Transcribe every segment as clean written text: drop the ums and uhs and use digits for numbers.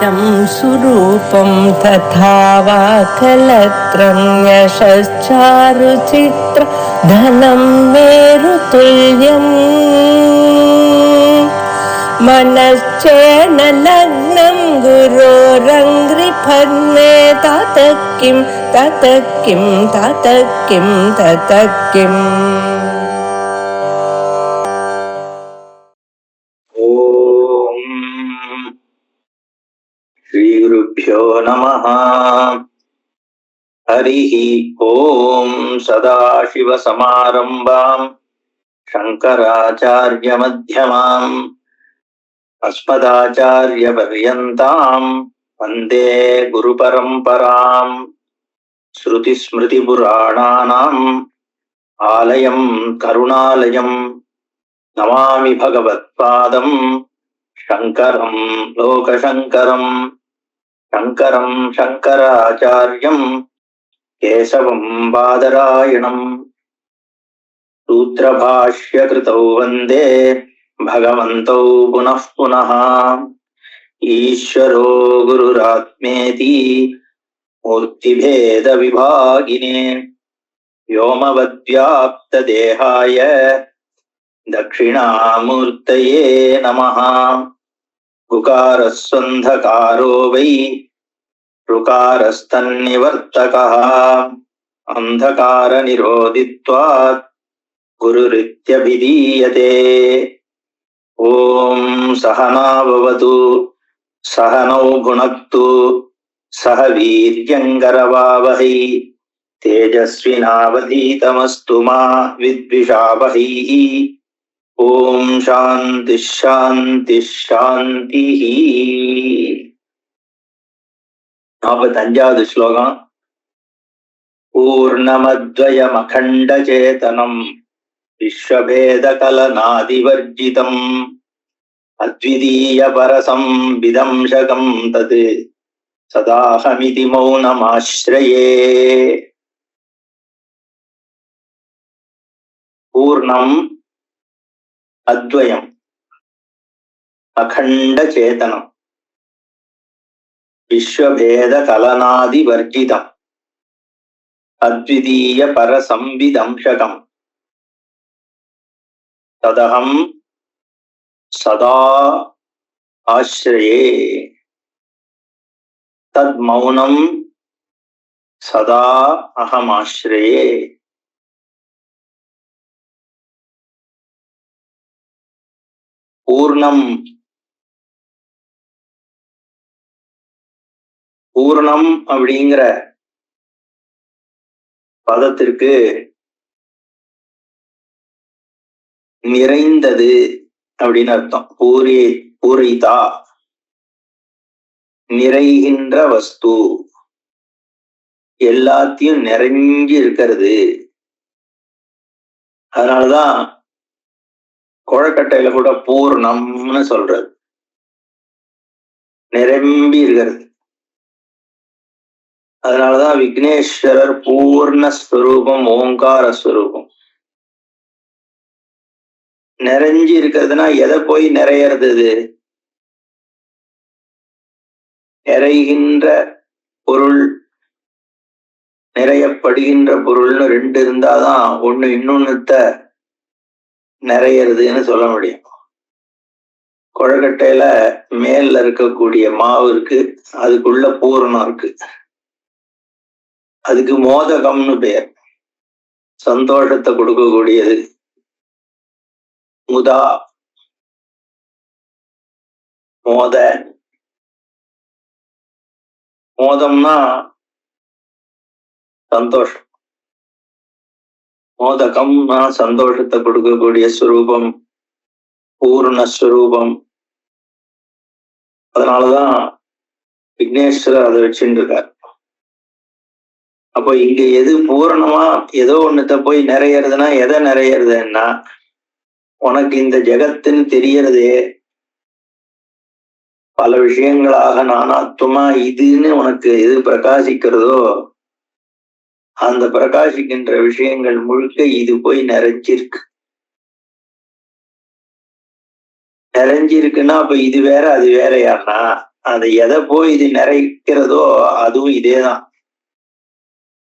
शरीरं सुरूपं तथा वा कलत्रं यशश्चारुचित्र धनं मेरुतुल्यम् मनश्चेन लग्नं गुरोरङ्घ्रिपद्मे ततः किं ततः किं ततः किं ततः किम् श्रीगुरुभ्यो नमः। हरिः ओम। सदाशिवसमारम्भाम् शङ्कराचार्यमध्यमाम् अस्मदाचार्यपर्यन्ताम् वन्दे गुरुपरम्पराम्। श्रुतिस्मृतिपुराणानाम् आलयम् करुणालयम् नमामि भगवत्पादम् शङ्करम् लोकशङ्करम्। शङ्करम् शङ्कराचार्यम् केशवम् बादरायणम्। सूत्रभाष्यकृतौ वन्दे भगवन्तौ पुनः पुनः। ईश्वरो गुरुरात्मेति मूर्तिभेदविभागिने व्योमवद्व्याप्तदेहाय दक्षिणामूर्तये नमः। गुकारस्वन्धकारो वै ऋकारस्तन्निवर्तकः अन्धकारनिरोधित्वात् गुरुरित्यभिधीयते। ॐ सहना भवतु सहनौ भुनक्तु सह वीर्यङ्करवावहै तेजस्विनावधीतमस्तु मा विद्विषावहैः। ओम शांति शांति शांति। 45வது ஸ்லோகம். பூர்ணமத்வயமகண்டசேதனம் விஸ்வபேதகலநாதிவர்ஜிதம் அத்விதீயபரசம்விதம்சகம் தத் சதாஹமிதி மௌனமாஸ்ரயே. பூர்ணம் அத்வயம் அகண்ட சேதனம் விஸ்வபேத கலனாதி வர்ஜிதம் அத்விதீய பரசம்விதம்சகம் ததகம் சதா ஆஸ்ரயே. தத் மௌனம் சதா அகமாஸ்ரயே. பூர்ணம் பூர்ணம் அப்படிங்கிற பதத்திற்கு நிறைந்தது அப்படின்னு அர்த்தம். பூரிதா நிறைகின்ற வஸ்து, எல்லாத்தையும் நிறைஞ்சி இருக்கிறது. அதனாலதான் கொழக்கட்டையில கூட பூர்ணம்னு சொல்றது, நிரம்பி இருக்கிறது. அதனாலதான் விக்னேஸ்வரர் பூர்ணஸ்வரூபம், ஓங்கார ஸ்வரூபம். நிறைஞ்சி இருக்கிறதுனா எதை போய் நிறையறது? இது நிறைகின்ற பொருள், நிறையப்படுகின்ற பொருள்னு ரெண்டு இருந்தாதான் ஒண்ணு இன்னொன்னுத்த நிறையறதுன்னு சொல்ல முடியும். கொழக்கட்டையில மேல இருக்கக்கூடிய மாவு இருக்கு, அதுக்குள்ள பூரணம் இருக்கு. அதுக்கு மோதகம்னு பெயர். சந்தோஷத்தை கொடுக்கக்கூடியது. முதா மோத, மோதம்னா சந்தோஷம். மோதகம்னா சந்தோஷத்தை கொடுக்கக்கூடிய ஸ்வரூபம், பூர்ணஸ்வரூபம். அதனாலதான் விக்னேஸ்வரர் அதை வச்சுட்டு இருக்கார். அப்போ இங்க எது பூரணமா ஏதோ ஒண்ணுத்த போய் நிறையறதுன்னா எதை நிறையறதுன்னா, உனக்கு இந்த ஜெகத்துன்னு தெரியறதே பல விஷயங்களாக நானாத்வமா இதுன்னு உனக்கு எது பிரகாசிக்கிறதோ அந்த பிரகாசிக்கின்ற விஷயங்கள் முழுக்க இது போய் நிறைஞ்சிருக்கு. நிறைஞ்சிருக்குன்னா அப்ப இது வேற அது வேறையானா அதை எதை போய் இது நிறைக்கிறதோ அதுவும் இதேதான்.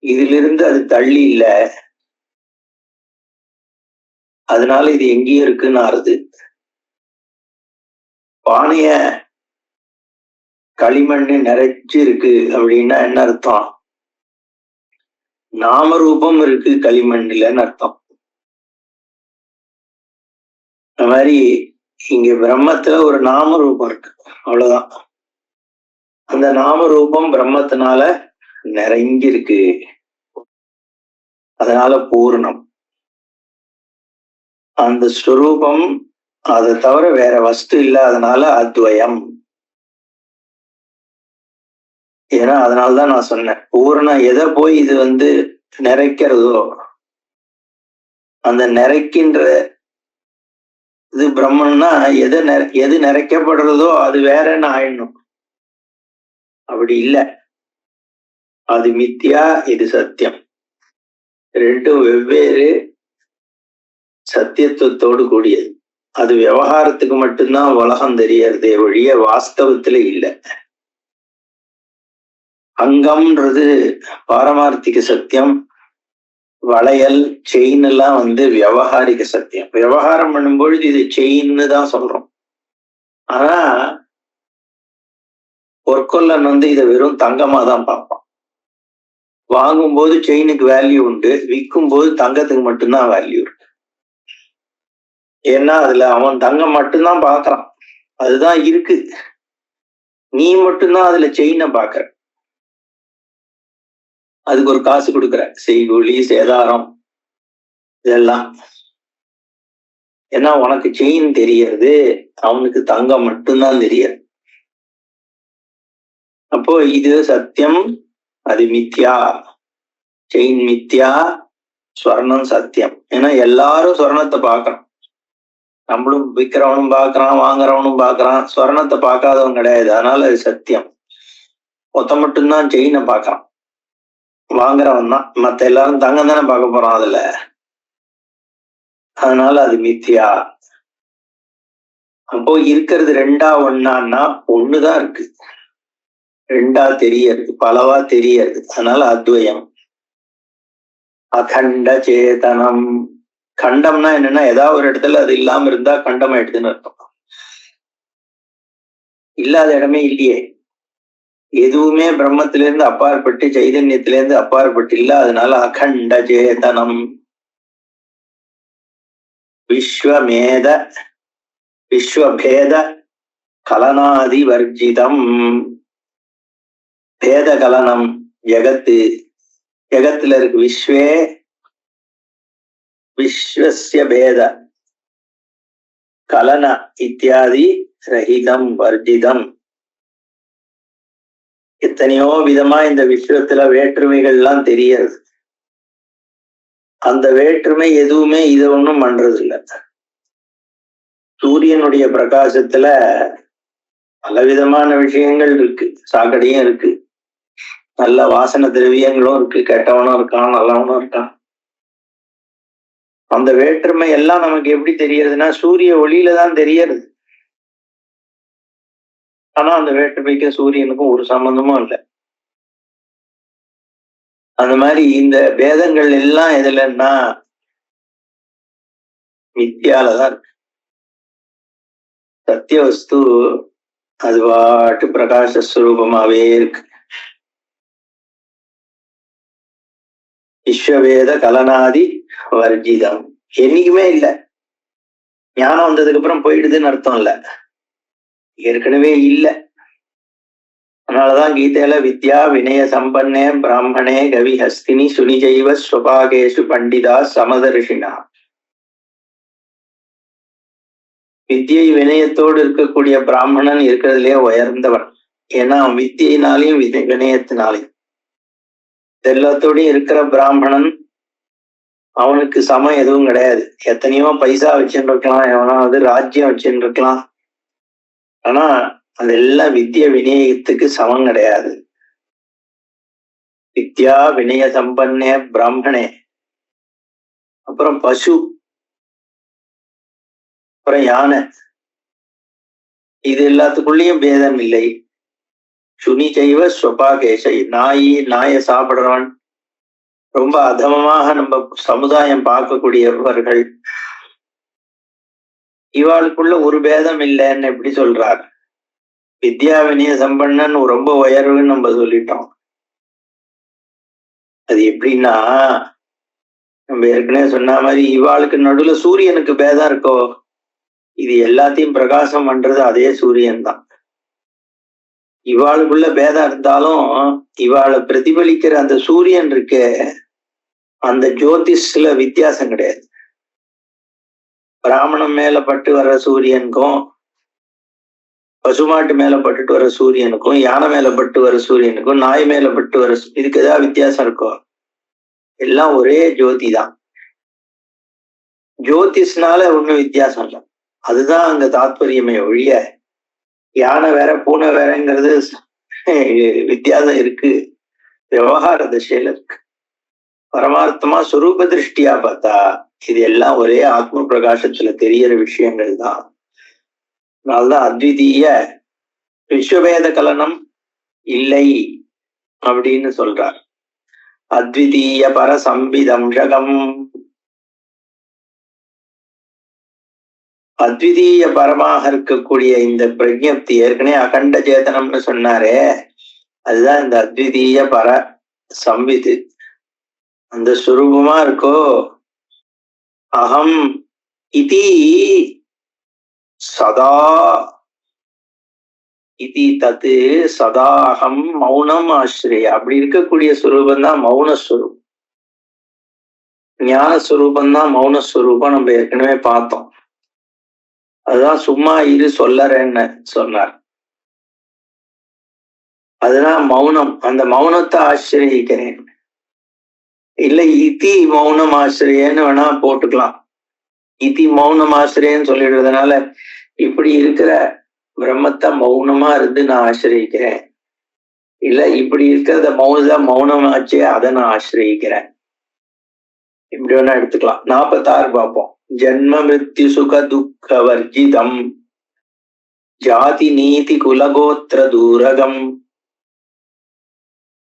இதிலிருந்து அது தள்ளி இல்ல, அதனால இது எங்கேயும் இருக்குன்னு ஆறுது. பானைய களிமண்ணு நிறைச்சு இருக்கு அப்படின்னா என்ன அர்த்தம்? நாமரூபம் இருக்கு களிமண்ணுலன்னு அர்த்தம். அந்த மாதிரி இங்க பிரம்மத்துல ஒரு நாமரூபம் இருக்கு, அவ்வளவுதான். அந்த நாமரூபம் பிரம்மத்தினால நிறைஞ்சிருக்கு, அதனால பூர்ணம். அந்த ஸ்வரூபம் அதை தவிர வேற வஸ்து இல்லாதனால அத்வயம். ஏன்னா அதனாலதான் நான் சொன்னேன், பூரணம் எதை போய் இது நிறைக்கிறதோ அந்த நிறைக்கின்ற இது பிரம்மன்னா எது நிறைக்கப்படுறதோ அது வேறன்னு ஆயிடணும். அப்படி இல்லை, அது மித்யா, இது சத்தியம். ரெண்டும் வெவ்வேறு சத்தியத்துவத்தோடு கூடியது. அது விவகாரத்துக்கு மட்டும்தான் உலகம் தெரியறதே ஒழிய வாஸ்தவத்துல இல்லை. அங்கம்ன்றது பாரமார்த்திக சத்தியம், வளையல் செயின் எல்லாம் விவகாரிக சத்தியம். விவகாரம் பண்ணும்பொழுது இது செயின்னு தான் சொல்றோம். ஆனா பொற்கொல்லன் இதை வெறும் தங்கமா தான் பார்ப்பான். வாங்கும்போது செயினுக்கு வேல்யூ உண்டு, விற்கும் போது தங்கத்துக்கு மட்டும்தான் வேல்யூ இருக்கு. ஏன்னா அதுல அவன் தங்கம் மட்டும்தான் பார்க்கறான், அதுதான் இருக்கு. நீ மட்டும்தான் அதுல செயினை பார்க்கற, அதுக்கு ஒரு காசு கொடுக்குற, செய்கூலி சேதாரம் இதெல்லாம். ஏன்னா உனக்கு செயின் தெரியறது, அவனுக்கு தங்கம் மட்டும்தான் தெரியாது. அப்போ இது சத்தியம், அது மித்யா. செயின் மித்யா, ஸ்வர்ணம் சத்தியம். ஏன்னா எல்லாரும் ஸ்வர்ணத்தை பார்க்கறான், நம்மளும் விற்கிறவனும் பார்க்கறான், வாங்குறவனும் பார்க்கறான். ஸ்வர்ணத்தை பார்க்காதவன் கிடையாது, அதனால அது சத்தியம். மொத்த மட்டும்தான் செயினை பார்க்கறான், வாங்குறவன் தான். மத்த எல்லாரும் தங்கம் தானே பார்க்க போறான் அதுல, அதனால அது மித்யா. அப்போ இருக்கிறது ரெண்டா ஒன்னான்னா ஒண்ணுதான் இருக்கு, ரெண்டா தெரியறது, பலவா தெரியறது. அதனால அத்வயம். அகண்ட சேதனம். கண்டம்னா என்னன்னா, ஏதாவது ஒரு இடத்துல அது இல்லாம இருந்தா கண்டம் ஆயிடுதுன்னு அர்த்தம். இல்லாத இடமே இல்லையே. எதுவுமே பிரம்மத்திலிருந்து அப்பாற்பட்டு, சைதன்யத்திலிருந்து அப்பாற்பட்டு இல்ல. அதனால அகண்ட சேதனம். விஸ்வமேத விஸ்வபேத கலனாதி வர்ஜிதம். பேத கலனம் ஜெகத்து, ஜெகத்துல இருக்கு விஸ்வே, விஸ்வஸ்ய பேத கலன இத்தியாதி ரஹிதம் வர்ஜிதம். எத்தனையோ விதமா இந்த விஸ்வத்துல வேற்றுமைகள் எல்லாம் தெரியாது. அந்த வேற்றுமை எதுவுமே இதை ஒண்ணும் பண்றது இல்லை. சூரியனுடைய பிரகாசத்துல பலவிதமான விஷயங்கள் இருக்கு, சாக்கடையும் இருக்கு, நல்ல வாசன திரவியங்களும் இருக்கு, கெட்டவனும் இருக்கான், நல்லவனும் இருக்கான். அந்த வேற்றுமை எல்லாம் நமக்கு எப்படி தெரியறதுன்னா சூரிய ஒளியில தான் தெரியறது. ஆனா அந்த வேற்றுமைக்கும் சூரியனுக்கும் ஒரு சம்பந்தமும் இல்லை. அந்த மாதிரி இந்த பேதங்கள் எல்லாம் எதுலன்னா மித்யாலதான் இருக்கு. சத்திய வஸ்து அது பாட்டு பிரகாசஸ்வரூபமாவே இருக்கு. விஸ்வவேத கலனாதி வர்ஜிதம் என்னைக்குமே இல்லை. ஞானம் வந்ததுக்கு அப்புறம் போயிடுதுன்னு அர்த்தம் இல்ல, ஏற்கனவே இல்லை. அதனாலதான் கீதையில வித்யா வினய சம்பன்னே பிராமணே கவி ஹஸ்தினி சுனிஜைவ ஸ்வபாகேஷு பண்டிதா சமதர்ஷினா. வித்தியை வினயத்தோடு இருக்கக்கூடிய பிராமணன் இருக்கிறதுலே உயர்ந்தவன். ஏன்னா வித்தியினாலையும் வினயத்தினாலையும் எல்லாத்தோடையும் இருக்கிற பிராமணன் அவனுக்கு சமம் எதுவும் கிடையாது. எத்தனையோ பைசா வச்சுட்டு இருக்கலாம், எவனாவது ராஜ்யம் வச்சுட்டு இருக்கலாம், ஆனா அதெல்லாம் வித்யா வினயத்துக்கு சமம் கிடையாது. வித்யா வினய சம்பன்னே பிராமணே, அப்புறம் பசு, அப்புறம் யானை, இது எல்லாத்துக்குள்ளேயும் பேதம் இல்லை. சுனி செய்வ ஸ்வபாகேஷை, நாயை சாப்பிடுறவன், ரொம்ப அதமமாக நம்ம சமுதாயம் பார்க்கக்கூடியவர்கள், இவாளுக்குள்ள ஒரு பேதம் இல்லைன்னு எப்படி சொல்றார்? வித்யா வினய சம்பன்னன் ரொம்ப உயர்வுன்னு நம்ம சொல்லிட்டோம். அது எப்படின்னா, நம்ம ஏற்கனவே சொன்ன மாதிரி இவாளுக்கு நடுவுல சூரியனுக்கு பேதம் இருக்கோ, இது எல்லாத்தையும் பிரகாசம் பண்றது அதே சூரியன் தான். இவாளுக்குள்ள பேதம் இருந்தாலும் இவாளை பிரதிபலிக்கிற அந்த சூரியன் இருக்கே, அந்த ஜோதிஷ்ல வித்தியாசம் கிடையாது. பிராமணம் மேல பட்டு வர்ற சூரியனுக்கும், பசுமாட்டு மேல பட்டுட்டு வர சூரியனுக்கும், யானை மேல பட்டு வர சூரியனுக்கும், நாய் மேல பட்டு வர, இதுக்கு ஏதாவது வித்தியாசம் இருக்கோ? எல்லாம் ஒரே ஜோதி தான். ஜோதிஷ்னால ஒண்ணும் வித்தியாசம் இல்லை. அதுதான் அங்க தாத்பரியமே ஒழிய, யானை வேற பூனை வேறங்கிறது வித்தியாசம் இருக்கு, விவகார திசையில இருக்கு. பரமார்த்தமா சுரூப திருஷ்டியா பார்த்தா இது எல்லாம் ஒரே ஆத்ம பிரகாசத்துல தெரியற விஷயங்கள் தான். அதனால்தான் அத்விதீய விஸ்வவேத கலனம் இல்லை அப்படின்னு சொல்றார். அத்விதீய பர சம்பிதம்சகம், அத்விதீய பரமாக இருக்கக்கூடிய இந்த பிரஜப்தி, ஏற்கனவே அகண்ட சேதனம்னு சொன்னாரே, அதுதான் இந்த அத்விதீய பர சம்பிது. அந்த சுரூபமா இருக்கோ, அகம் இதி சதா இதி தத்து சதாகம் மௌனம் ஆசிரிய, அப்படி இருக்கக்கூடிய சுரூபம் தான் மௌனஸ்வரூபம். ஞானஸ்வரூபம் தான் மௌனஸ்வரூபம். நம்ம ஏற்கனவே பார்த்தோம். அதுதான் சும்மா இரு சொல்லறேன்னு சொன்னார். அதுதான் மௌனம். அந்த மௌனத்தை ஆசிரியிக்கிறேன். இல்லை இதி மௌனம் ஆசிரியன்னு வேணா போட்டுக்கலாம். இதி மௌனம் ஆசிரியன்னு சொல்லிடுறதுனால இப்படி இருக்கிற பிரம்மத்தை மௌனமா இருந்து நான் ஆசிரியிக்கிறேன், இல்ல இப்படி இருக்கிறத மௌனம் ஆச்சு அதை நான் ஆசிரியிக்கிறேன், இப்படி வேணா எடுத்துக்கலாம். 46 பார்ப்போம். ஜன்ம மிருத்யு சுக துக்க வர்ஜிதம் ஜாதி நீதி குலகோத்திர தூரகம்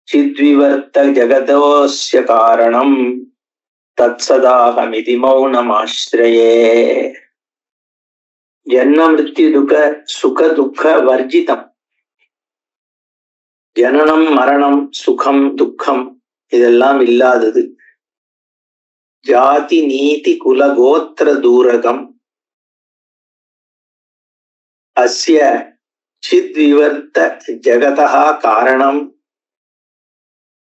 சித்விவர்த்த ஜகதோஸ்ய காரணம் தத்சதாகமிதி மௌனமாஸ்ரயே. ஜன்ம மிருத்யு துக்க சுக துக்க வர்ஜிதம், ஜனனம் மரணம் சுகம் துக்கம் இதெல்லாம் இல்லாதது. ஜாதி நீதி குல கோத்திர தூரகம் அஸ்ய சித்விவர்த்த ஜகதः காரணம்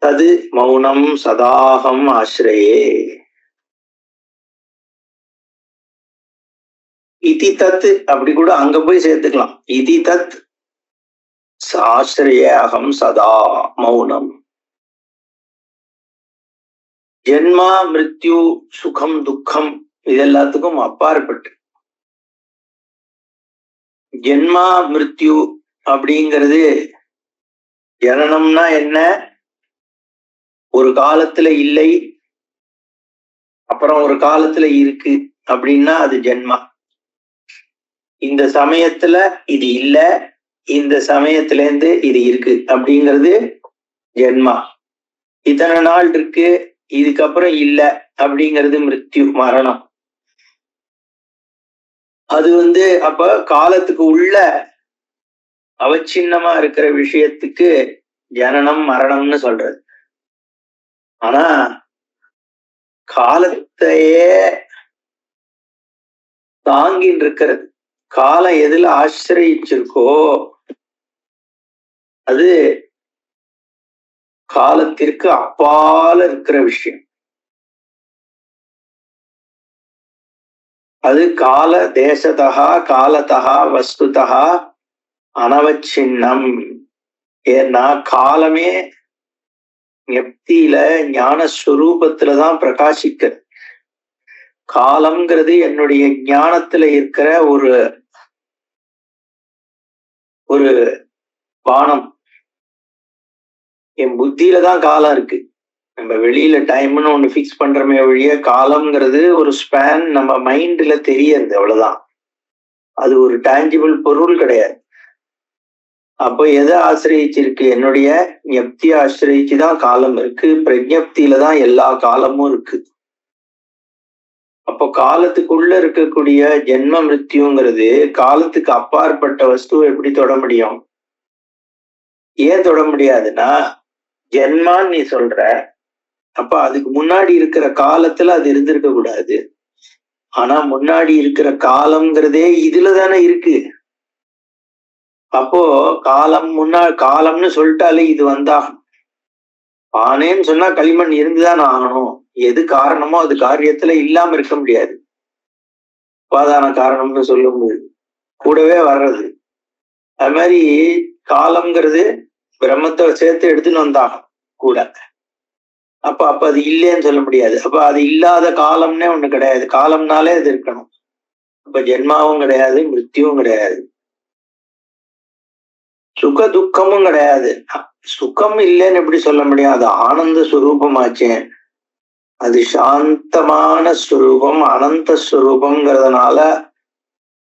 தது மௌனம் சதாகம் ஆஸ்ரயே. இதி தத் அப்படி கூட அங்க போய் சேர்த்துக்கலாம். இதி தத் ஆஸ்ரயே அகம் சதா மௌனம். ஜென்மா மிருத்யு சுகம் துக்கம் இதெல்லாத்துக்கும் அப்பாற்பட்டு, ஜென்மா மிருத்யு அப்படிங்கிறது, ஜனனம்னா என்ன, ஒரு காலத்துல இல்லை அப்புறம் ஒரு காலத்துல இருக்கு அப்படின்னா அது ஜென்மா. இந்த சமயத்துல இது இல்ல, இந்த சமயத்துல இருந்து இது இருக்கு அப்படிங்கிறது ஜென்மா. இத்தனை நாள் இருக்கு, இதுக்கப்புறம் இல்ல அப்படிங்கிறது மிருத்யு மரணம். அது அப்ப காலத்துக்கு உள்ள அவச்சின்னமா இருக்கிற விஷயத்துக்கு ஜனனம் மரணம்னு சொல்றது. ஆனா காலத்தையே தாங்கின்னு இருக்கிறது, காலம் எதுல ஆசிரியிச்சிருக்கோ அது காலத்திற்கு அப்பால இருக்கிற விஷயம். அது கால தேசதா காலத்தகா வஸ்துதா அனவச்சின்னம். ஏன்னா காலமே ஞப்தியில ஞானஸ்வரூபத்துலதான் பிரகாசிக்கிறது. காலம்ங்கிறது என்னுடைய ஞானத்துல இருக்கிற ஒரு பானம். என் புத்தியில தான் காலம் இருக்கு. நம்ம வெளியில டைம்னு ஒண்ணு பிக்ஸ் பண்றமே ஒழிய காலம்ங்கிறது ஒரு ஸ்பேன் நம்ம மைண்ட்ல தெரியறது, அவ்வளவுதான். அது ஒரு டான்ஜிபிள் பொருள் கிடையாது. அப்போ எதை ஆசிரியிச்சிருக்கு? என்னுடைய ஞப்தியை ஆசிரியிச்சுதான் காலம் இருக்கு. பிரஜப்தியில தான் எல்லா காலமும் இருக்கு. அப்போ காலத்துக்குள்ள இருக்கக்கூடிய ஜென்ம மிருத்யுங்கிறது காலத்துக்கு அப்பாற்பட்ட வஸ்துவை எப்படி தொட முடியும்? ஏன் தொட முடியாதுன்னா, ஜென்மான்னு நீ சொல்ற, அப்ப அதுக்கு முன்னாடி இருக்கிற காலத்துல அது இருந்திருக்க கூடாது. ஆனா முன்னாடி இருக்கிற காலம்ங்கிறதே இதுல தானே இருக்கு. அப்போ காலம்னு சொல்லிட்டாலே இது வந்தாகணும். ஆனேன்னு சொன்னா களிமண் இருந்துதான் ஆகணும். எது காரணமோ அது காரியத்துல இல்லாம இருக்க முடியாது. உபாதான காரணம்னு சொல்ல முடியாது, கூடவே வர்றது. அது மாதிரி காலம்ங்கிறது பிரம்மத்தை சேர்த்து எடுத்துன்னு வந்தாகும் கூட. அப்ப அது இல்லைன்னு சொல்ல முடியாது. அப்ப அது இல்லாத காலம்னே ஒண்ணு கிடையாது. காலம்னாலே அது இருக்கணும். அப்ப ஜென்மாவும் கிடையாது, மிருத்யுவும் கிடையாது, சுக துக்கமும் கிடையாது. சுகம் இல்லைன்னு எப்படி சொல்ல முடியும்? அது ஆனந்த ஸ்வரூபமாச்சே. அது சாந்தமான ஸ்வரூபம், அனந்த ஸ்வரூபம்ங்கிறதுனால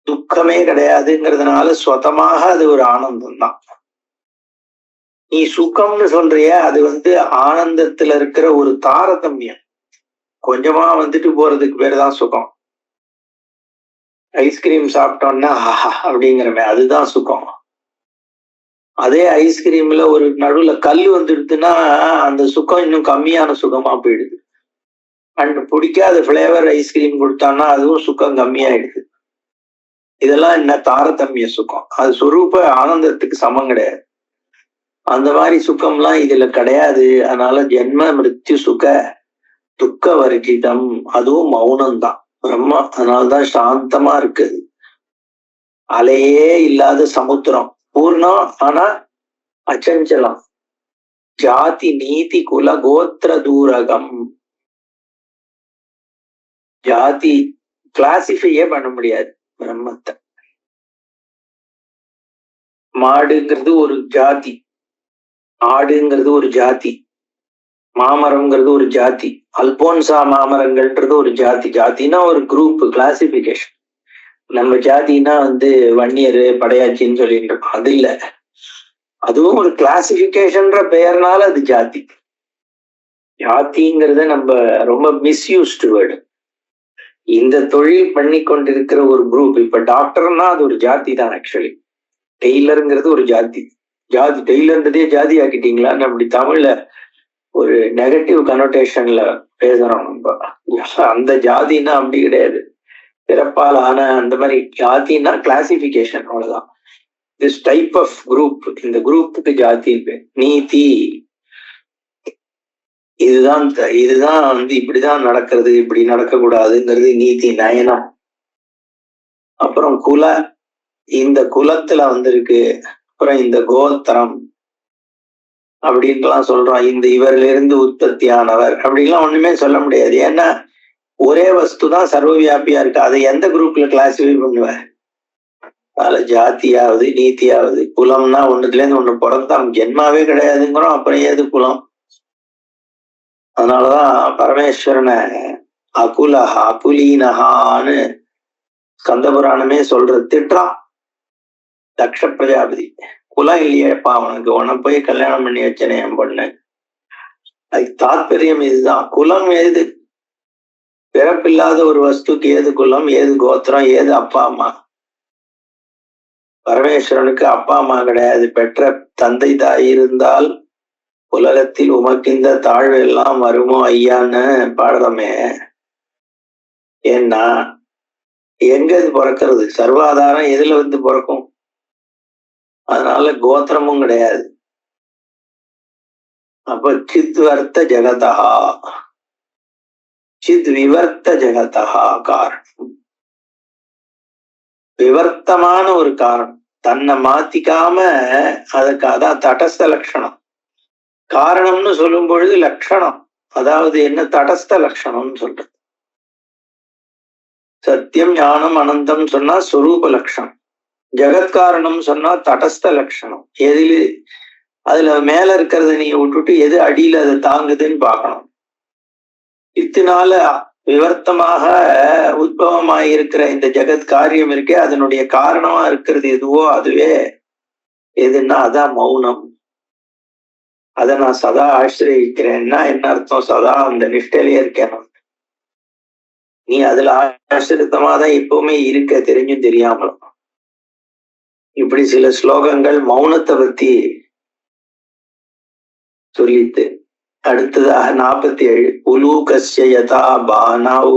துக்கமே கிடையாதுங்கிறதுனால சுதமாக அது ஒரு ஆனந்தம் தான். நீ சுகம்னு சொல்றிய, அது ஆனந்தத்துல இருக்கிற ஒரு தாரதமியம். கொஞ்சமா வந்துட்டு போறதுக்கு பேர் தான் சுகம். ஐஸ்கிரீம் சாப்பிட்டோம்னா அப்படிங்கிறமே, அதுதான் சுகம். அதே ஐஸ்கிரீம்ல ஒரு நடுவுல கல் வந்துடுதுன்னா அந்த சுகம் இன்னும் கம்மியான சுகமா போயிடுது. அண்ட் பிடிக்காத பிளேவர் ஐஸ்கிரீம் கொடுத்தான்னா அதுவும் சுகம் கம்மியாயிடுது. இதெல்லாம் என்ன தாரதமிய சுகம். அது சொரூப ஆனந்தத்துக்கு சமம் கிடையாது. அந்த மாதிரி சுகம்லாம் இதுல கிடையாது. அதனால ஜென்ம மிருத்யு சுக துக்க வர்ஜிதம். அதுவும் மௌனம்தான் பிரம்மா. அதனாலதான் சாந்தமா இருக்குது. அலையே இல்லாத சமுத்திரம், பூர்ணம் ஆனா அச்சஞ்சலம். ஜாதி நீதி குல கோத்திர தூரகம். ஜாதி கிளாசிஃபையே பண்ண முடியாது பிரம்மத்தை. மாடுங்கிறது ஒரு ஜாதி, ஆடுங்கிறது ஒரு ஜாதி, மாமரம்ங்கிறது ஒரு ஜாதி, அல்போன்சா மாமரங்கள்ன்றது ஒரு ஜாதி. ஜாதினா ஒரு குரூப், கிளாசிபிகேஷன். நம்ம ஜாதினா வன்னியரு படையாச்சின்னு சொல்லிட்டு இருக்கோம். அது இல்ல, அதுவும் ஒரு கிளாசிபிகேஷன்ற பெயர்னால அது ஜாதி. ஜாதிங்கிறத நம்ம ரொம்ப மிஸ்யூஸ்டு வேர்டு. இந்த தொழில் பண்ணி கொண்டிருக்கிற ஒரு குரூப். இப்ப டாக்டர்னா அது ஒரு ஜாதி தான். ஆக்சுவலி டெய்லருங்கிறது ஒரு ஜாதி. டெய்லர்ன்றதே ஜாதி ஆக்கிட்டீங்களான்னு அப்படி தமிழ்ல ஒரு நெகட்டிவ் கனோட்டேஷன்ல பேசுறோம் நம்ம. அந்த ஜாதின்னா அப்படி கிடையாது, பிறப்பால் ஆன அந்த மாதிரி. ஜாதின்னா கிளாசிபிகேஷன், அவ்வளவுதான். திஸ் டைப் ஆஃப் குரூப், இந்த குரூப்புக்கு ஜாதி. நீதி இதுதான் இப்படிதான் நடக்கிறது, இப்படி நடக்க கூடாதுங்கிறது நீதி நயனம். அப்புறம் குல, இந்த குலத்துல இருக்கு. அப்புறம் இந்த கோத்திரம் அப்படின்லாம் சொல்றோம். இவரிலிருந்து உற்பத்தியானவர் அப்படின்லாம் ஒண்ணுமே சொல்ல முடியாது. ஏன்னா ஒரே வஸ்து தான் சர்வ வியாபியா இருக்கு. அதை எந்த குரூப்ல கிளாசிஃபை பண்ணுவேன்? அதனால ஜாதியாவது நீதியாவது. குலம்னா ஒண்ணுத்துல இருந்து ஒண்ணு பிறந்தான், ஜென்மாவே கிடையாதுங்கிறோம். அப்புறம் ஏது குலம்? அதனாலதான் பரமேஸ்வரனை அகுலஹா அகுலீனஹான்னு ஸ்கந்தபுராணமே திட்டுறான் தக்ஷ பிரஜாபதி. குலம் இல்லையேப்பா அவனுக்கு, உன போய் கல்யாணம் பண்ணி வச்சனே என் பொண்ணு. அதுக்கு தாத்பரியம் இதுதான். குலம் ஏது? பிறப்பில்லாத ஒரு வஸ்துக்கு ஏது குலம், ஏது கோத்திரம், ஏது அப்பா அம்மா? பரமேஸ்வரனுக்கு அப்பா அம்மா கிடையாது. பெற்ற தந்தை தாய் இருந்தால் உலகத்தில் உமக்கு இந்த தாழ்வு எல்லாம் வருமோ ஐயான்னு பாடுறோமே. ஏன்னா எங்க இது பிறக்கிறது? சர்வாதாரம் எதுல பிறக்கும்? அதனால கோத்திரமும் கிடையாது. அப்ப சித்வர்த்த ஜெகதா, சித் விவர்த்த ஜெகதா காரணம். விவர்த்தமான ஒரு காரணம், தன்னை மாத்திக்காம. அதுக்கு அதான் தடஸ்த லட்சணம். காரணம்னு சொல்லும் பொழுது லட்சணம், அதாவது என்ன? தடஸ்த லட்சணம்னு சொல்றது. சத்தியம் ஞானம் அனந்தம் சொன்னா சொரூப லட்சணம். ஜெகத்காரணம் சொன்னா தடஸ்த லட்சணம். அதுல மேல இருக்கிறத நீங்க விட்டுட்டு எது அடியில அதை தாங்குதுன்னு பார்க்கணும். இதனால விவர்த்தமாக உத்பவமாயிருக்கிற இந்த ஜெகத் காரியம் இருக்கே, அதனுடைய காரணமா இருக்கிறது எதுவோ அதுவே எதுன்னா அதான் மௌனம். அதை நான் சதா ஆசிரியக்கிறேன்னா என்ன அர்த்தம்? சதா அந்த நிஷ்டையிலேயே இருக்கேன். நீ அதுல ஆசிரித்தமாதான் எப்பவுமே இருக்க, தெரிஞ்சும் தெரியாமலும். இப்படி சில ஸ்லோகங்கள் மௌனத்தை பத்தி சொல்லித்து. அடுத்ததாக 47 உலூகஸ்ய யதா பானௌ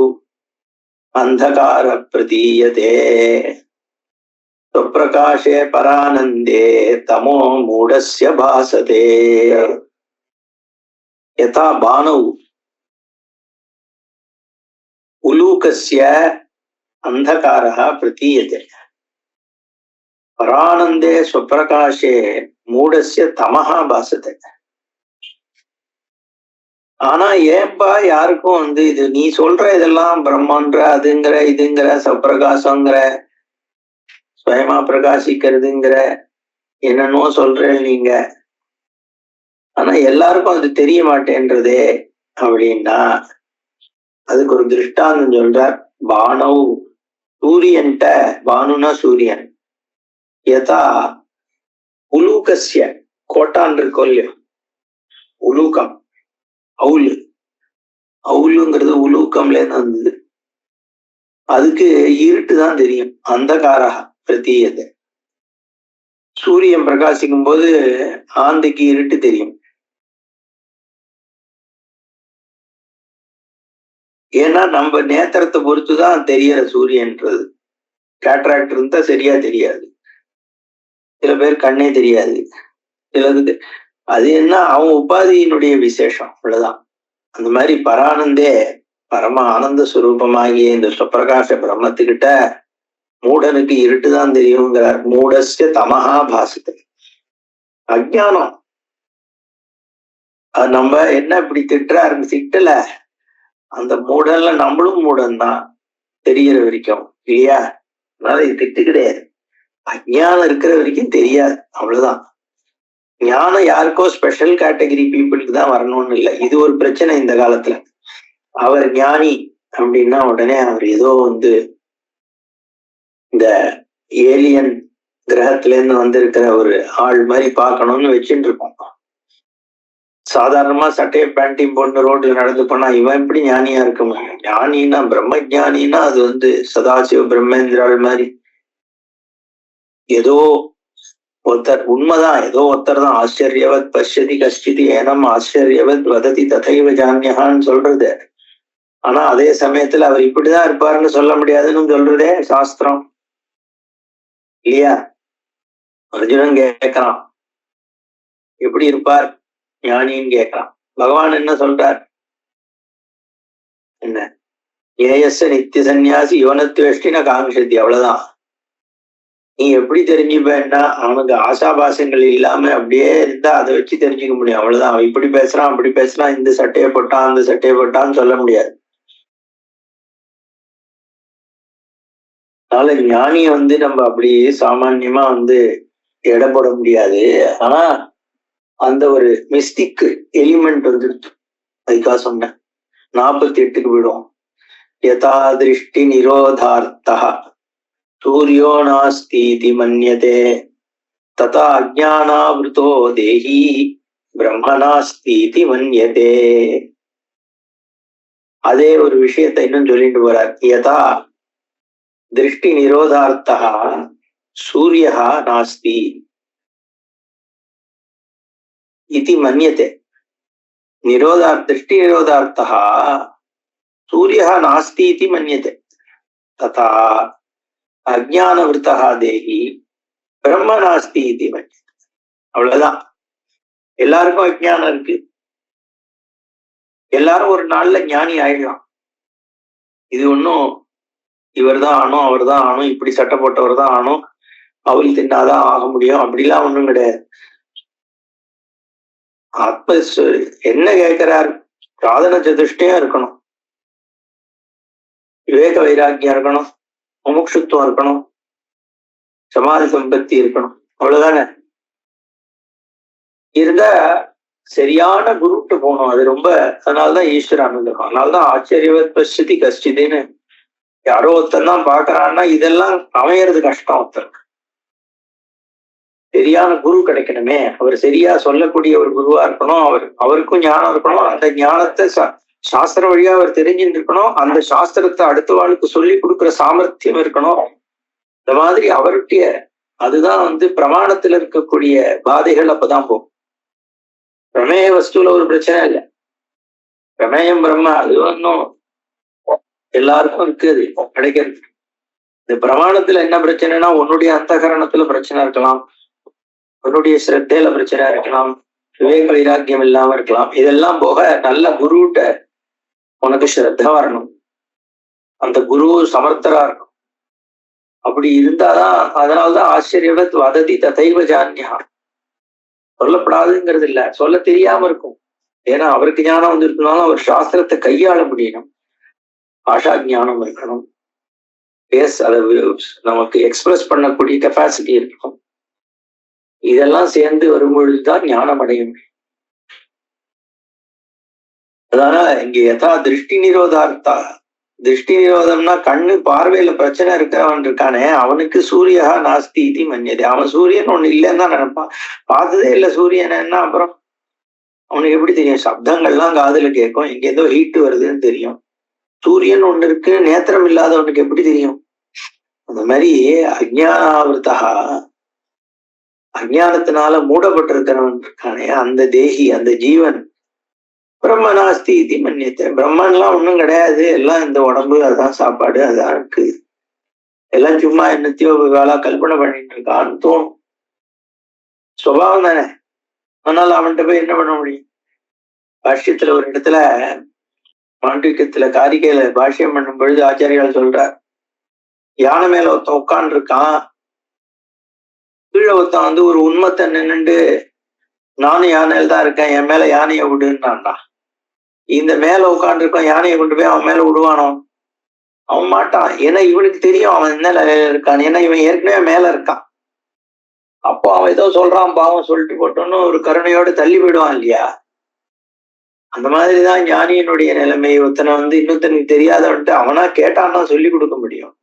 அந்தகார பிரதீயதே ஸ்வப்ரகாஷே பரானந்தே தமோ மூடஸ்ய பாசதே. யதா பானௌ உலூகஸ்ய அந்தகாரः பிரதீயதே பரானந்தே ஸ்வப்ரகாஷே மூடஸ்ய தமஹ பாசதே. ஆனா ஏன்பா யாருக்கும் இது நீ சொல்ற இதெல்லாம் பிரம்மன்ற அதுங்கிற இதுங்கிற சப்பிரகாசங்கிற ஸ்வயமா பிரகாசிக்கிறதுங்கிற என்னன்னோ சொல்றேன் நீங்க, ஆனா எல்லாருக்கும் அது தெரிய மாட்டேன்றதே அப்படின்னா அதுக்கு ஒரு திருஷ்டாந்தம் சொல்றார். பானவ் சூரியன்ட்ட, பானுனா சூரியன், யதா உலூகஸ்ய கோட்டான் இருக்கோ இல்லையோ, உலூகம் அவுலு, அவுலுங்கிறது உலூக்கம்ல இருந்து வந்தது. அதுக்கு இருட்டு தான் தெரியும். அந்தகாரா பிரதீயதே, சூரியன் பிரகாசிக்கும் போது ஆந்தைக்கு இருட்டு தெரியும். ஏன்னா நம்ம நேத்திரத்தை பொறுத்துதான் தெரியற சூரியன்றது. கேட்ராக்ட் இருந்தா சரியா தெரியாது, சில பேர் கண்ணே தெரியாது, சிலது அது என்ன அவன் உபாதியினுடைய விசேஷம், அவ்வளவுதான். அந்த மாதிரி பரானந்தே பரம ஆனந்த சுரூபமாகிய இந்த சுப்பிரகாச பிரம்மத்துக்கிட்ட மூடனுக்கு இருட்டுதான் தெரியுங்கிறார். மூடஸ்ய தமஹா பாசத்தை, அஜ்ஞானம். அது நம்ம என்ன இப்படி திட்டல, அந்த மூடன்ல நம்மளும் மூடன் தான் தெரிகிற வரைக்கும் இல்லையா? அதனால இது திட்டு கிடையாது. அஜ்ஞானம் இருக்கிற வரைக்கும் தெரியாது, அவ்வளவுதான். ஞானம் யாருக்கோ ஸ்பெஷல் கேட்டகரி பீப்புளுக்கு தான் வரணும்னு இல்லை. இது ஒரு பிரச்சனை இந்த காலத்துல. அவர் ஞானி அப்படின்னா உடனே அவர் ஏதோ இந்த ஏலியன் கிரகத்துல இருந்து வந்திருக்கிற ஒரு ஆள் மாதிரி பார்க்கணும்னு வச்சுட்டு இருக்கோம். சாதாரணமா சட்டையை பேண்டையும் போட்டு ரோட்ல நடந்து போனா இவன் எப்படி ஞானியா இருக்க முடியும்? ஞானின்னா பிரம்ம ஞானின்னா அது சதாசிவ பிரம்மேந்திராள் மாதிரி ஏதோ ஒருத்தர், உண்மைதான், ஏதோ ஒருத்தர் தான். ஆச்சரியவத் பஷ்யதி கஷ்டிதி ஏனம் ஆச்சரியவத் வததி ததைவ ஜான்யகான்னு சொல்றது. ஆனா அதே சமயத்துல அவர் இப்படிதான் இருப்பாருன்னு சொல்ல முடியாதுன்னு சொல்றதே சாஸ்திரம் இல்லையா? அர்ஜுனன் கேட்கிறான் எப்படி இருப்பார் ஞானின்னு கேட்கிறான். பகவான் என்ன சொல்றார்? என்ன ஏயஸ்ஸ நித்திய சந்நியாசி யோனத்வேஷ்டின காங்ஷதி, அவ்வளவுதான். நீ எப்படி தெரிஞ்சுப்பேன்னா அவனுக்கு ஆசாபாசங்கள் இல்லாம அப்படியே இருந்தா அதை வச்சு தெரிஞ்சுக்க முடியும், அவ்வளவுதான். அவன் இப்படி பேசுறான் அப்படி பேசுறான், இந்த சட்டையை போட்டான் அந்த சட்டையை போட்டான்னு சொல்ல முடியாது. அதனால ஞானிய நம்ம அப்படி சாமான்யமா எடை போட முடியாது. ஆனா அந்த ஒரு மிஸ்டிக் எலிமெண்ட் வந்துடுச்சு. அதுக்காக சொன்னேன் 48க்கு விடும். யதா திருஷ்டி நிரோதார்த்தா சூரியோ நாஸ்தி மன்யதே ததா அஜ்ஞானாவிருதோ தேஹி பிரம்மநாஸ்தி மன்யதே. அதே ஒரு விஷயத்தை இன்னும் சொல்லிட்டு போறார். யதா திருஷ்டி நிரோதார்த்தா சூரியஹ நாஸ்தி இதி மன்யதே. திருஷ்டி நிரோதார்த்தா சூரியஹ நாஸ்தி இதி மன்யதே ததா அஜ்ஞானவிருத்தா தேஹி பிரம்ம நாஸ்தி இதி மன்யதே. அவ்வளவுதான். எல்லாருக்கும் அஜ்ஞானம் இருக்கு, எல்லாரும் ஒரு நாள்ல ஞானி ஆயிடலாம். இது ஒன்னும் இவர் தான் ஆனும் அவர் தான் ஆனும், இப்படி சட்டை போட்டவர் தான் ஆனும், அவள் தின்னாதான் ஆக முடியும் அப்படிலாம் ஒண்ணும் கிடையாது. ஆத்ம என்ன கேட்கிறார்? சாதன சதுஷ்டியம் இருக்கணும், விவேக வைராக்கியம் இருக்கணும், முமுட்சுத்துவம் இருக்கணும், சமாதி சம்பத்தி இருக்கணும், அவ்வளவுதானே. இருந்தா சரியான குருட்டு போகணும். அது ரொம்ப, அதனாலதான் ஈஸ்வர அனுகிரகம். அதனாலதான் ஆச்சரியவத் பஷ்யதி கஷ்டிதுன்னு யாரோ ஒருத்தர் தான் பாக்குறான்னா இதெல்லாம் அமையறது கஷ்டம் ஒருத்தருக்கு. சரியான குரு கிடைக்கணுமே, அவர் சரியா சொல்லக்கூடிய ஒரு குருவா இருக்கணும், அவருக்கும் ஞானம் இருக்கணும், அந்த ஞானத்தை சாஸ்திர வழியா அவர் தெரிஞ்சுட்டு இருக்கணும், அந்த சாஸ்திரத்தை அடுத்த வாழ்க்கை சொல்லி கொடுக்குற சாமர்த்தியம் இருக்கணும். இந்த மாதிரி அவருடைய அதுதான் பிரமாணத்துல இருக்கக்கூடிய பாதைகள் அப்பதான் போகும். பிரமேய வஸ்துல ஒரு பிரச்சனை இல்லை, பிரமேயம் பிரம்ம அது ஒன்றும் எல்லாருக்கும் இருக்கு, அது கிடைக்கிறது. இந்த பிரமாணத்துல என்ன பிரச்சனைனா, உன்னுடைய அந்தகரணத்துல பிரச்சனை இருக்கலாம், உன்னுடைய ஸ்ரத்தையில பிரச்சனை இருக்கலாம், விவேக வைராக்கியம் இல்லாம இருக்கலாம். இதெல்லாம் போக நல்ல குருட்ட உனக்கு ஸ்ரத்தா வரணும், அந்த குரு சமர்த்தரா இருக்கணும். அப்படி இருந்தாதான், அதனால்தான் ஆச்சரியவத் வததி ததைவ ஜான்யா, சொல்லப்படாதுங்கிறது இல்ல, சொல்ல தெரியாம இருக்கும். ஏன்னா அவருக்கு ஞானம் வந்திருக்கனாலும் அவர் சாஸ்திரத்தை கையாள முடியணும், ஆஷா ஞானம் இருக்கணும், அதை நமக்கு எக்ஸ்பிரஸ் பண்ணக்கூடிய கெப்பாசிட்டி இருக்கணும். இதெல்லாம் சேர்ந்து வரும்பொழுதுதான் ஞானம் அடையும். அதனால இங்க யதா திருஷ்டி நிரோதார்த்தா, திருஷ்டி நிரோதம்னா கண்ணு பார்வையில பிரச்சனை இருக்கிறவன் இருக்கானே, அவனுக்கு சூரியா நாஸ்தி இது மன்னியது, அவன் சூரியன் ஒண்ணு இல்லைன்னு தான் நினைப்பான். பார்த்ததே இல்லை சூரியன் என்ன, அப்புறம் அவனுக்கு எப்படி தெரியும்? சப்தங்கள்லாம் காதுல கேட்கும், இங்க ஏதோ ஹீட் வருதுன்னு தெரியும். சூரியன் ஒண்ணு இருக்கு நேத்திரம் இல்லாதவனுக்கு எப்படி தெரியும்? அந்த மாதிரி அஜ்ஞானாவிருத்தா, அஜ்ஞானத்தினால மூடப்பட்டிருக்கிறவன் இருக்கானே அந்த தேகி, அந்த ஜீவன் பிரம்ம நாஸ்தி இது மன்னியத்தை, பிரம்மன்லாம் ஒண்ணும் கிடையாது, எல்லாம் இந்த உடம்பு, அதான் சாப்பாடு, அதான் இருக்கு, எல்லாம் சும்மா என்னத்தையோ வேலை கல்பனை பண்ணிட்டு இருக்கான்னு தோணும். சுபாவம் தானே. அதனால அவன்கிட்ட போய் என்ன பண்ண முடியும்? பாஷ்யத்துல ஒரு இடத்துல மாண்டவிகத்துல காரிகையில பாஷ்யம் பண்ணும் பொழுது ஆச்சாரியால் சொல்றார், யானை மேல ஒருத்தன் உட்கார்ந்து இருக்கான், கீழே ஒருத்தன் ஒரு உண்மத்தை நின்னுண்டு நானும் யானையில தான் இருக்கேன், என் மேல யானையை விடுன்னான்டா. இந்த மேல உட்கார்ந்து இருக்கான், யானையை கொண்டு போய் அவன் மேல விடுவானோ? அவன் மாட்டான். ஏன்னா இவனுக்கு தெரியும் அவன் என்ன நிலையில இருக்கான், ஏன்னா இவன் ஏற்கனவே மேல இருக்கான். அப்போ அவன் ஏதோ சொல்றான் பாவம் சொல்லிட்டு போட்டோன்னு ஒரு கருணையோடு தள்ளி போயிடுவான் இல்லையா? அந்த மாதிரிதான் ஞானியினுடைய நிலைமை. ஒருத்தனை இன்னொருத்தனுக்கு தெரியாதவன்ட்டு அவனா கேட்டான்னா சொல்லி கொடுக்க முடியும்.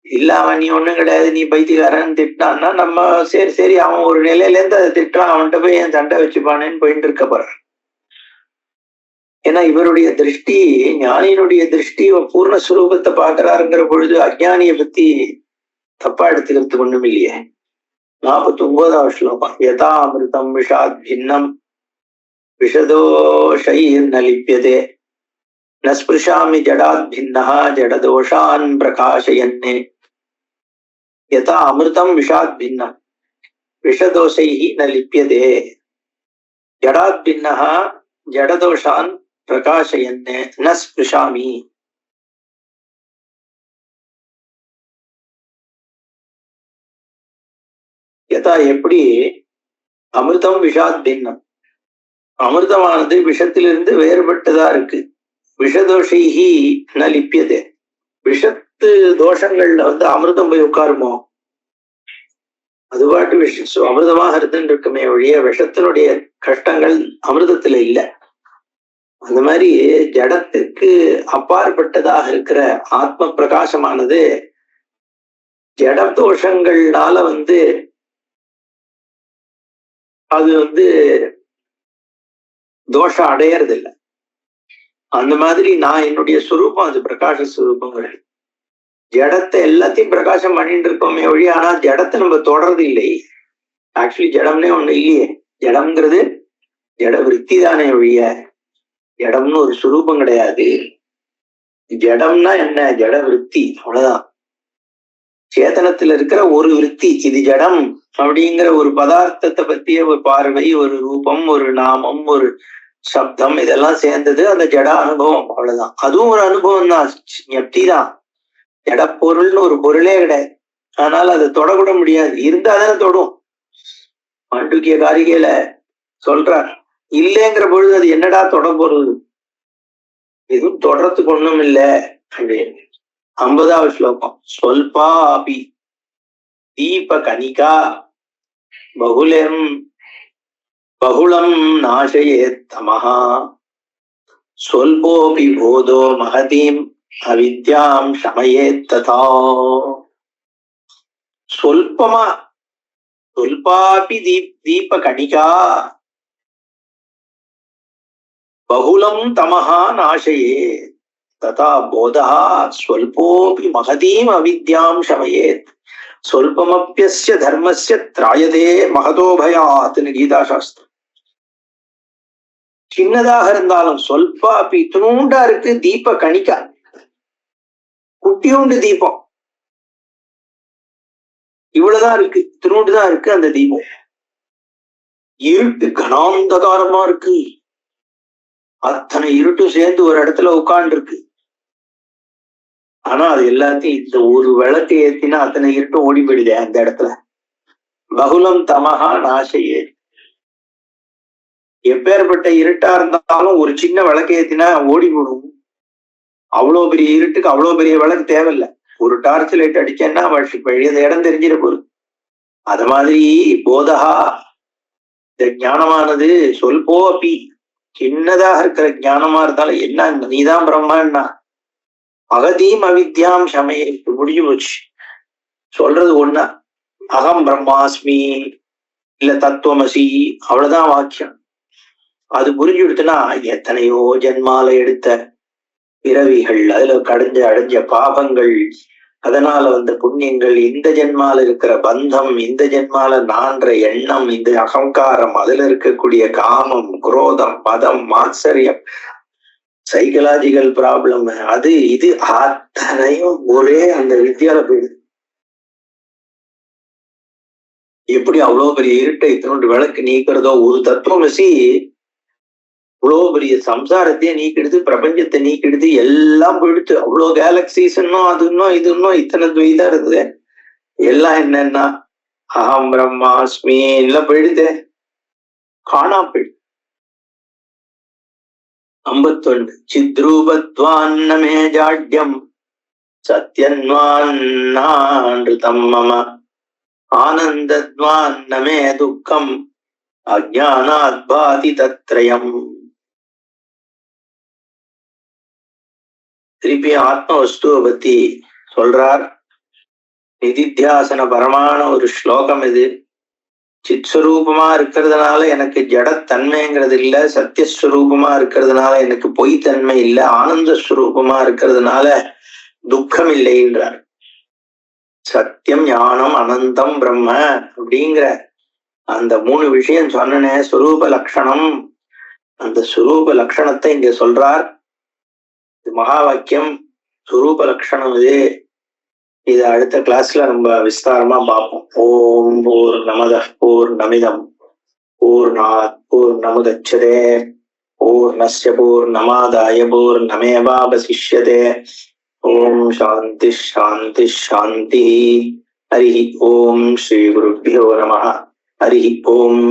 இல்ல அவன் நீ ஒண்ணும் கிடையாது, நீ பைத்தியக்காரன்னு திட்டான்னா நம்ம சரி சரி அவன் ஒரு நிலையில இருந்து அதை திட்டான், அவன்கிட்ட போய் என் சண்டை வச்சுப்பானேன்னு போயிட்டு இருக்க போறான். ஏன்னா இவருடைய திருஷ்டி, ஞானியினுடைய திருஷ்டி பூர்ணஸ்வரூபத்தை பாக்குறாருங்கிற பொழுது அஜ்ஞானியை பத்தி தப்பா எடுத்துக்கிறதுக்கு ஒண்ணும் இல்லையே. 49வது ஸ்லோகம், யதா அமிர்தம் விஷாத் பின்னம் விஷதோஷைர் ந லிப்யதே ந ஸ்பிருஷாமி ஜடாத் பின்னஹ ஜடதோஷான் பிரகாஷயன்னே. யதா அமிர்தம் விஷாத் பின்னம் விஷதோஷைஹி ந லிப்யதே ஜடாத் பின்னஹ ஜடதோஷான் பிரகாஷயன்னே ந ஸ்பிருஷாமி. யதா எப்படி அமிர்தம் விஷாத் பின்னம், அமிர்தமானது விஷத்திலிருந்து வேறுபட்டதா இருக்கு. விஷதோஷைஹி ந லிப்யதே, விஷத்து தோஷங்கள்ல அமிர்தம் போய் உட்காருமோ? அது பாட்டு அமிர்தமாக இருந்துருக்குமே ஒழிய விஷத்தினுடைய கஷ்டங்கள் அமிர்தத்துல இல்ல. அந்த மாதிரி ஜடத்துக்கு அப்பாற்பட்டதாக இருக்கிற ஆத்ம பிரகாசமானது ஜட தோஷங்கள்னால அது தோஷம் அடையறது இல்லை. அந்த மாதிரி நான் என்னுடைய சுரூபம் அது பிரகாச சுரூபங்கள். ஜடத்தை எல்லாத்தையும் பிரகாசம் பண்ணிட்டு இருக்கோமே ஒழிய, ஆனா ஜடத்தை நம்ம தொடர்றது இல்லை. ஆக்சுவலி ஜடம்னே ஒண்ணு இல்லையே. ஜடம்ங்கிறது ஜட விருத்தி தானே ஒழிய ஜடம்னு ஒரு சுரூபம் கிடையாது. ஜடம்னா என்ன? ஜட விருத்தி, அவ்வளவுதான். சேதனத்துல இருக்கிற ஒரு விருத்தி, இது ஜடம் அப்படிங்கிற ஒரு பதார்த்தத்தை பத்திய ஒரு பார்வை, ஒரு ரூபம், ஒரு நாமம், ஒரு சப்தம், இதெல்லாம் சேர்ந்தது அந்த ஜட அனுபவம், அவ்வளவுதான். அதுவும் ஒரு அனுபவம் தான், ஞப்திதான். ஜட பொருள்னு ஒரு பொருளே கிடையாது. ஆனால் அதை தொடக்கூட முடியாது. இருந்தா தானே தொடும். மாண்டூக்கிய காரிகையில சொல்றார், இல்லைங்கிற பொழுது அது என்னடா தொட பொருள், எதுவும் தொடர்றதுக்கு ஒண்ணும் இல்லை அப்படின்னு. 50வது ஸ்லோகம், சொல்பாபி தீப கனிகா பகுளம் நாசயேத் தமஹா சொல்போபி போதோ மகதீம் அவித்யாம் சமயேத் ததா. சொல்பமா சொல்பாபி தீப கணிகா பகுலம் தமஹா நாசயே ததா போதா ஸ்வல்போபி மகதீம் அவித்யாம் சமயேத் சொல்பமப்பியஸ்ய தர்மஸ்ய திராயதே மகதோ பயாத்னு கீதா சாஸ்திரம். சின்னதாக இருந்தாலும் சொல்பாபி இத்தினூண்டா இருக்கு தீப கணிகா, குட்டியூண்டு தீபம், இவ்வளவுதான் இருக்கு, இத்தினூண்டுதான் இருக்கு அந்த தீபம். இருட்டு கனாந்தகாரமா இருக்கு, அத்தனை இருட்டும் சேர்ந்து ஒரு இடத்துல உட்கார்ந்து இருக்கு. ஆனா அது எல்லாத்தையும் இந்த ஒரு விளக்கு ஏத்தினா அத்தனை இருட்டும் ஓடி போயிடுதே அந்த இடத்துல. பகுலம் தமஹா நாசையே. எப்பேற்பட்ட இருட்டா இருந்தாலும் ஒரு சின்ன விளக்கு ஏத்தினா ஓடி போடும். அவ்வளவு பெரிய இருட்டுக்கு அவ்வளவு பெரிய விளக்கு தேவையில்லை. ஒரு டார்ச் லைட் அடிச்சேன்னா அந்த இடம் தெரிஞ்சிட போகுது. அது மாதிரி போதகா, இந்த ஞானமானது சொல்போ அப்பி, சின்னதாக இருக்கிற ஞானமா இருந்தாலும் என்ன நீதான் பிரம்மான்னா அகதீம் அவித்யாம் சமய முடிஞ்சு போச்சு. சொல்றது ஒண்ணா, அகம் பிரம்மாஸ்மி இல்ல தத்துவமசி, அவ்வளவுதான் வாக்கியம். அது புரிஞ்சு கொடுத்தனா எத்தனையோ ஜென்மால எடுத்த பிறவிகள், அதுல அடைஞ்ச பாபங்கள், அதனால வந்த புண்ணியங்கள், இந்த ஜென்மால இருக்கிற பந்தம், இந்த ஜென்மால நான்ற எண்ணம், இந்த அகங்காரம், அதுல இருக்கக்கூடிய காமம், குரோதம், மதம், மாத்சரியம், சைக்கலாஜிக்கல் ப்ராப்ளம், அது இது அத்தனையும் ஒரே அந்த வித்தியால போயிடுது. எப்படி அவ்வளவு பெரிய இருட்டை இத்தனோண்டு விளக்கு நீக்கிறதோ, ஒரு தத்துவமசி இவ்வளவு பெரிய சம்சாரத்தையே நீக்கிடுது, பிரபஞ்சத்தை நீக்கிடுது, எல்லாம் போயிடுத்து. அவ்வளவு கேலக்சிஸ் இன்னும் அது இன்னும் இது இன்னும் இத்தனை துவைதா இருக்குது. எல்லாம் என்னன்னா அகம் பிரம்மாஸ்மி எல்லாம் போயிடுது, காணா போயிடு. 51 சித்ரூபத்வான்னமே ஜாட்யம் சத்யன்வான்னான்ருதம் மம ஆனந்தத்வான்னமே துக்கம் அஜ்ஞானாத் பாதி தத்ரயம். திருப்பி ஆத்ம வஸ்துவை பத்தி சொல்றார். நிதித்தியாசன பரமான ஒரு ஸ்லோகம் இது. சித்ஸ்வரூபமா இருக்கிறதுனால எனக்கு ஜடத்தன்மைங்கிறது இல்ல, சத்தியஸ்வரூபமா இருக்கிறதுனால எனக்கு பொய்த்தன்மை இல்ல, ஆனந்த ஸ்வரூபமா இருக்கிறதுனால துக்கம் இல்லைன்றார். சத்தியம், ஞானம், அனந்தம், பிரம்ம அப்படிங்கிற அந்த 3 விஷயம் சொன்னனே, ஸ்வரூப லட்சணம். அந்த ஸ்வரூப லட்சணத்தை இங்க சொல்றார். இது மகா வாக்கியம், ஸ்வரூப லட்சணம் இது. இது அடுத்த கிளாஸ்ல நம்ம விஸ்தாரமா பார்ப்போம். ஓம் பூர்ணமதః பூர்ணமிதம் பூர்ணாத் பூர்ணமுதச்யதே பூர்ணஸ்ய பூர்ணமாதாய பூர்ணமேவாவசிஷ்யதே. ஓம் சாந்தி சாந்தி சாந்தி. ஹரி ஓம். ஸ்ரீ குருभ्यो நமः. ஹரி ஓம்.